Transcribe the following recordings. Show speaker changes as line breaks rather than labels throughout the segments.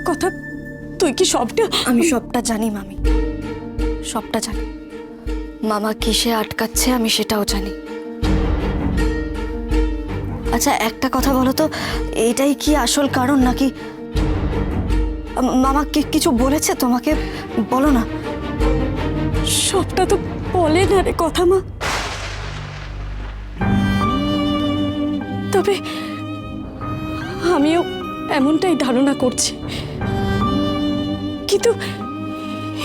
কথা তুই কি সবটা?
আমি সবটা জানি মামি, সবটা জানি। মামা কিসে আটকাচ্ছে আমি সেটাও জানি। আচ্ছা একটা কথা বলো তো, এটাই কি আসল কারণ নাকি মামা কিছু বলেছে তোমাকে? বলো না।
সবটা তো বলে না রে কথা মা। তবে আমিও এমনটাই ধারণা করছি, কিন্তু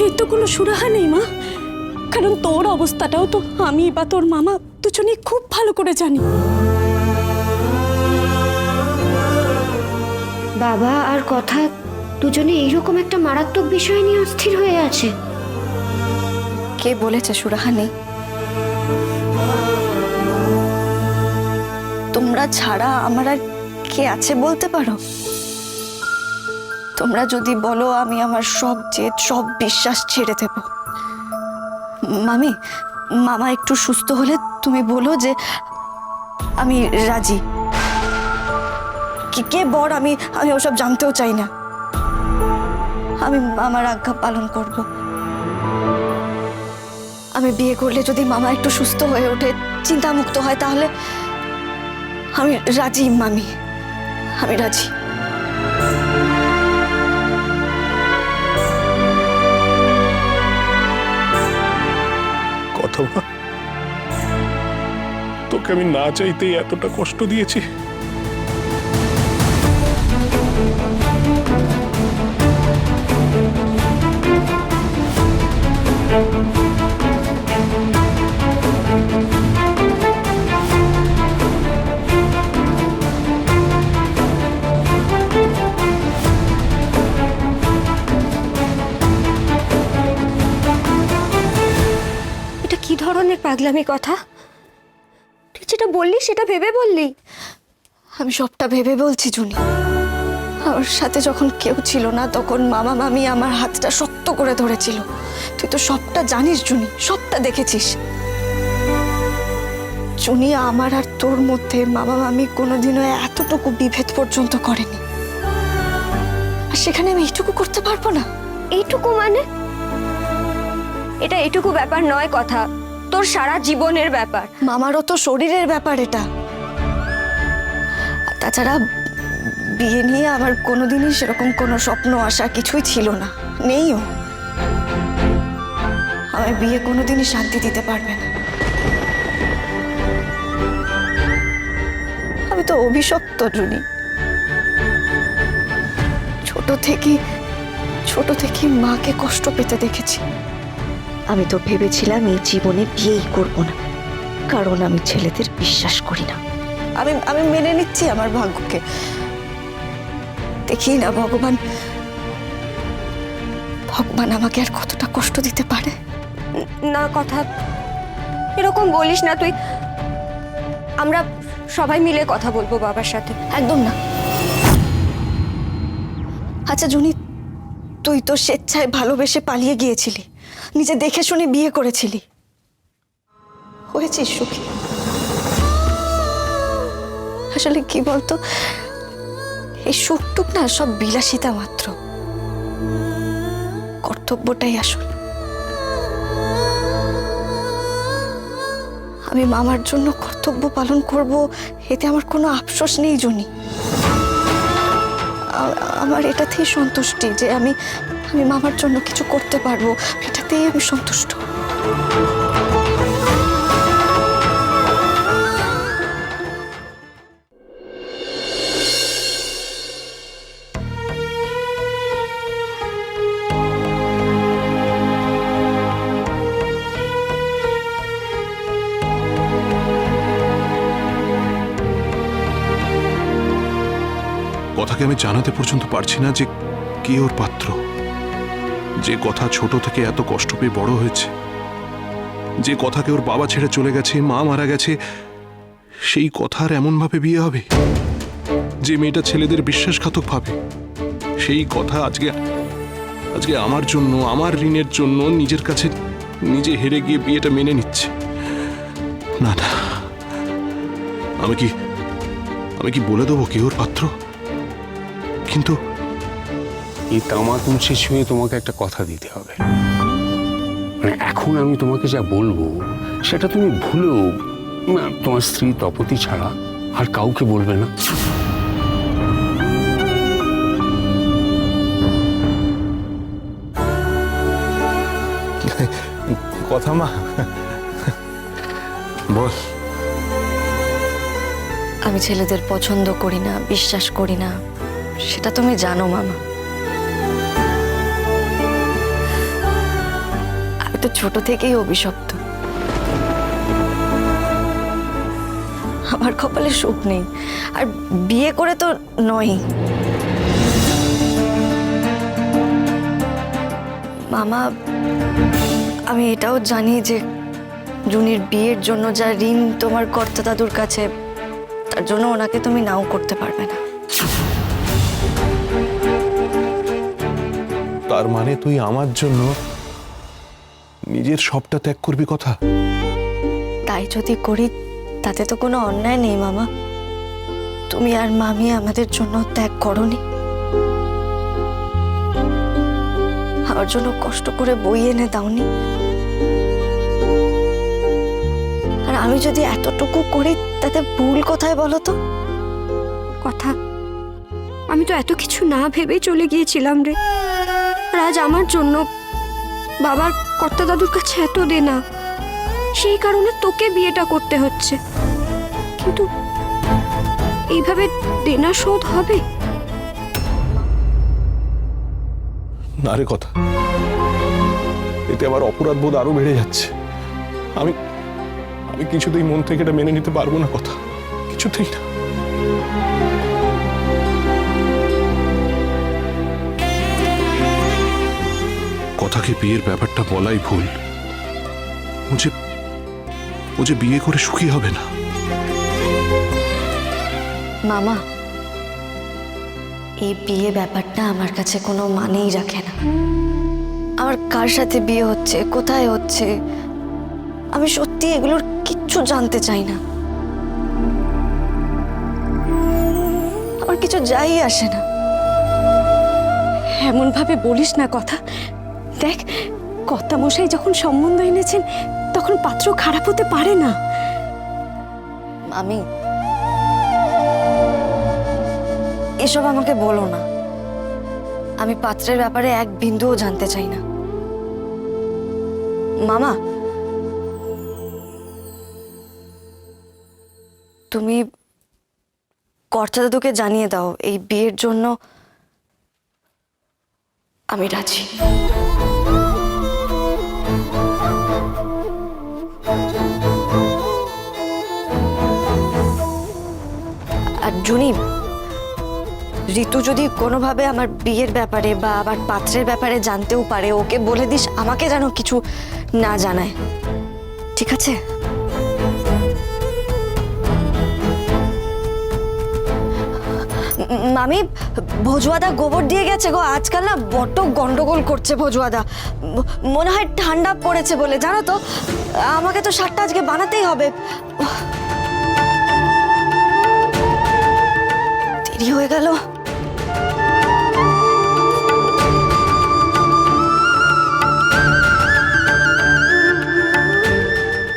এর তো কোনো সুরাহা নেই মা। কারণ তোর অবস্থাটাও তো আমি বা তোর মামা দুজনেই খুব ভালো করে জানি।
বাবা আর কথা দুজনে এইরকম একটা মারাত্মক বিষয় নিয়ে অস্থির হয়ে আছে।
কে বলেছে সুরাহা নেই? তোমরা ছাড়া আমার আর কে আছে বলতে পারো? তোমরা যদি বলো আমি আমার সব জেদ সব বিশ্বাস ছেড়ে দেব। মামি, মামা একটু সুস্থ হলে তুমি বলো যে আমি রাজি। কে বর আমি আমি ওসব জানতেও চাই না। আমি আমার আজ্ঞা পালন করব। আমি বিয়ে করলে যদি মামা একটু সুস্থ হয়ে ওঠে, চিন্তামুক্ত হয়, তাহলে আমি রাজি মামি, আমি রাজি।
কথা বল, তোকে আমি না চাইতেই এতটা কষ্ট দিয়েছি?
এটা কি ধরনের পাগলামি কথা? তুই যেটা বললি সেটা ভেবে বললি?
আমি সবটা ভেবে বলছি জুনি। আমার সাথে যখন কেউ ছিল না তখন মামা মামি আমার হাতটা শক্ত করে ধরেছিল। তুই তো সবটা জানিস জুনি, সবটা দেখেছিস। জুনি, আমার আর তোর মধ্যে মামা মামি কোনোদিনও এতটুকু বিভেদ পর্যন্ত করেনি। আর সেখানে আমি এইটুকু করতে পারবো না?
এইটুকু মানে? এটা এইটুকু ব্যাপার নয় কথা, তোর সারা জীবনের ব্যাপার।
মামারও তো শরীরের ব্যাপার এটা। আর তাছাড়া বিয়ে নিয়ে আমার কোনোদিনই সেরকম কোনো স্বপ্ন আশা কিছুই ছিল না, নেইও। আমার বিয়ে কোনোদিনই শান্তি দিতে পারবে না। আমি তো অভিশপ্ত জুনি। ছোট থেকে মাকে কষ্ট পেতে দেখেছি। আমি তো ভেবেছিলাম এই জীবনে বিয়েই করব না, কারণ আমি ছেলেদের বিশ্বাস করি না। আমি মেনে নিচ্ছি আমার ভাগ্যকে। দেখি না ভগবান আমাকে আর কতটা কষ্ট দিতে পারে।
না কথা, এরকম বলিস না তুই। আমরা সবাই মিলে কথা বলবো বাবার সাথে।
একদম না। আচ্ছা জুনি, তুই তো স্বেচ্ছায় ভালোবেসে পালিয়ে গিয়েছিলি, নিজে দেখে শুনে বিয়ে করেছিলি, হয়েছিস সুখী। আসলে কি বলতো, এই সুখটুক না সব বিলাসিতা মাত্র, কর্তব্যটাই আসল। আমি মামার জন্য কর্তব্য পালন করব, এতে আমার কোনো আফসোস নেই জুনি। আমার এটাতেই সন্তুষ্টি যে আমি মামার জন্য কিছু করতে পারবো, এটাতেই আমি সন্তুষ্ট।
কথাকে আমি জানাতে পর্যন্ত পারছি না যে কে ওর পাত্র। যে কথা ছোট থেকে এত কষ্ট পেয়ে বড় হয়েছে, যে কথাকে ওর বাবা ছেড়ে চলে গেছে, মা মারা গেছে, সেই কথার এমন ভাবে বিয়ে হবে? যে মেয়েটা ছেলেদের বিশ্বাসঘাতক ভাবে, সেই কথা আজকে আমার জন্য, আমার ঋণের জন্য নিজের কাছে নিজে হেরে গিয়ে বিয়েটা মেনে নিচ্ছে। না না, আমি কি বলে দেবো কে ওর পাত্র? কিন্তু
এই তামা তুলসী ছুঁয়ে তোমাকে একটা কথা দিতে হবে। মানে এখন আমি তোমাকে যা বলবো সেটা তুমি ভুলেও তোমার স্ত্রী তপতি ছাড়া আর কাউকে বলবে না।
কথা মা, বল।
আমি ছেলেদের পছন্দ করি না, বিশ্বাস করি না, সেটা তুমি জানো মামা। আমি তো ছোট থেকেই অভিশপ্ত। আমার কপালে সুখ নেই, আর বিয়ে করে তো নয়। মামা, আমি এটাও জানি যে জুনির বিয়ের জন্য যা ঋণ তোমার কর্তা দাদুর কাছে, তার জন্য ওনাকে তুমি নাও করতে পারবে না।
তার মানে তুই আমার জন্য নিজের সবটা ত্যাগ করবি কথা?
তাই যদি করি তাতে তো কোনো অন্যায় নেই মামা। তুমি আর মামি আমাদের জন্য ত্যাগ করনি, আমার জন্য কষ্ট করে বই এনে দাওনি। আর আমি যদি এতটুকু করি তাতে ভুল কোথায় বলো তো?
কথা, আমি তো এত কিছু না ভেবেই চলে গিয়েছিলাম রে। আর আজ আমার জন্য বাবার কর্তা দাদুর কাছে এত দেনা, সেই কারণে তোকে বিয়েটা করতে হচ্ছে। কিন্তু এইভাবে দেনা শোধ হবে?
না রে কথা, এতে আমার অপরাধ বোধ আরো বেড়ে যাচ্ছে। আমি আমি কিছুতেই মন থেকে এটা মেনে নিতে পারবো না কথা, কিছুতেই না। কথাকে বিয়ের ব্যাপারটা বলাই ভুল। ও যে বিয়ে করে সুখী হবে না।
মামা, এই বিয়ে ব্যাপারটা আমার কাছে কোনো মানেই রাখে না। আমার কার সাথে বিয়ে হচ্ছে, কোথায় হচ্ছে, আমি সত্যি এগুলোর কিচ্ছু জানতে চাই না। আমার কিছু যাই আসে না।
এমন ভাবে বলিস না কথা। দেখ, কর্তামশাই যখন সম্বন্ধ এনেছেন তখন পাত্র খারাপ হতে পারে না।
আমি এসব আমাকে বলো না। আমি পাত্রের ব্যাপারে এক বিন্দুও জানতে চাই না। মামা, তুমি কর্তা দাদুকে জানিয়ে দাও এই বিয়ের জন্য আমি রাজি। আর জুনি, ঋতু যদি কোনোভাবে আমার বিয়ের ব্যাপারে বা আবার পাত্রের ব্যাপারে জানতেও পারে, ওকে বলে দিস আমাকে যেন কিছু না জানায়, ঠিক আছে? মামি, ভজুয়াদা গোবর দিয়ে গেছে গো। আজকাল না বড্ড গন্ডগোল করছে ভজুয়াদা। মনে হয় ঠান্ডা পড়েছে বলে, জানো তো। আমাকে তো শাকটা আজকে বানাতেই হবে। দেরি হয়ে গেল।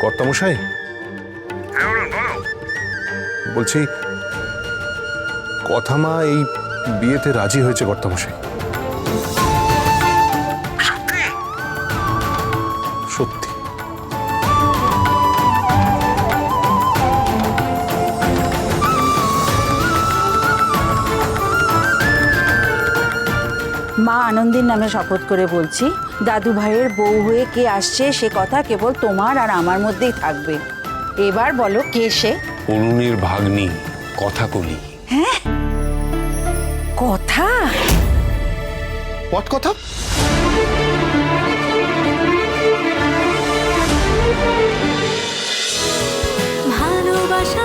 কর্তামশাই, বলছি কথা মা এই বিয়েতে রাজি হয়েছে কর্তামশাই। সত্যি?
মা আনন্দের নামে শপথ করে বলছি, দাদু ভাইয়ের বউ হয়ে কে আসছে সে কথা কেবল তোমার আর আমার মধ্যেই থাকবে। এবার বলো কে সে?
অরুণের ভাগ্নি কথা কলি।
হ্যাঁ, কথা?
হোয়াট কথা?
ভালোবাসা